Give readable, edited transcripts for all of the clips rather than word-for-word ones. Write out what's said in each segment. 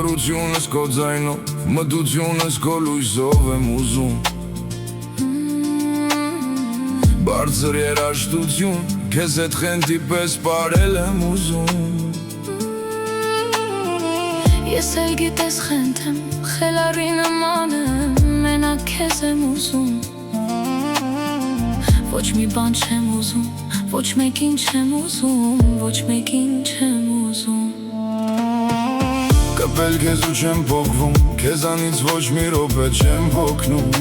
Լռությունս քո ձայնով, մտությունս քո լույսով եմ ուզում Բարձր երաժշտություն, քեզ հետ խենթի պես պարել եմ ուզում Ես էլ գիտես խենթ եմ, խելարի նման եմ, մենակ քեզ եմ ուզում Ոչ մի բան չեմ ուզում, ոչ մեկին չեմ ուզում, ոչ մեկին չեմ ուզում Կպել քեզ ու չեմ փոխվում, քեզանից ոչ մի րոպե չեմ հոգնում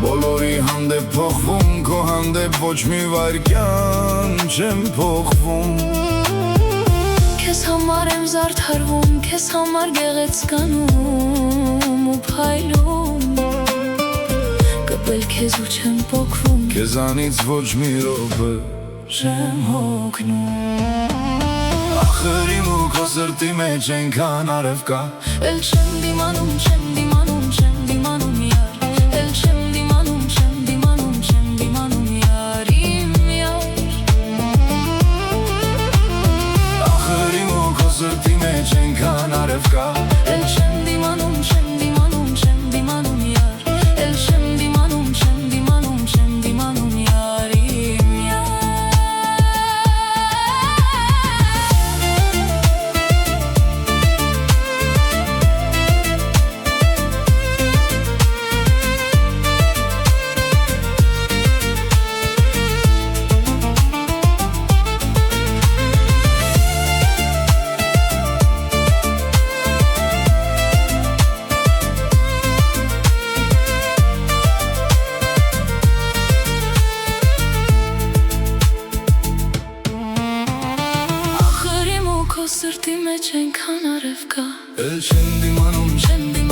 Բոլորի հանդեպ փոխվում, քո հանդեպ ոչ մի վայրկյան չեմ փոխվում Քեզ համար եմ զարդարվում, քեզ համար գեղեցկանում ու փայլում Կպել քեզ ու չեմ փոխվում, քեզանից ոչ մի րոպե չեմ հոգնում Ախր իմ ու քո սրտի մեջ այնքան արև կա Էլ չեմ դիմանում, չեմ դիմանում, չեմ դիմանում յար Էլ չեմ դիմանում, չեմ դիմանում, չեմ դիմանում յար Իմ յար Ախր իմ ու քո սրտի մեջ այնքան արև կա Էլ չեմ դիմանում, չեմ դիմանում, չեմ դիմանում յար Էլ չեմ դիմանում, չեմ դիմանում, չեմ դիմանում յար Իմ յար Սրտի մեջ այնքան արև կա Էլ չեմ դիմանում, չեմ դիմանում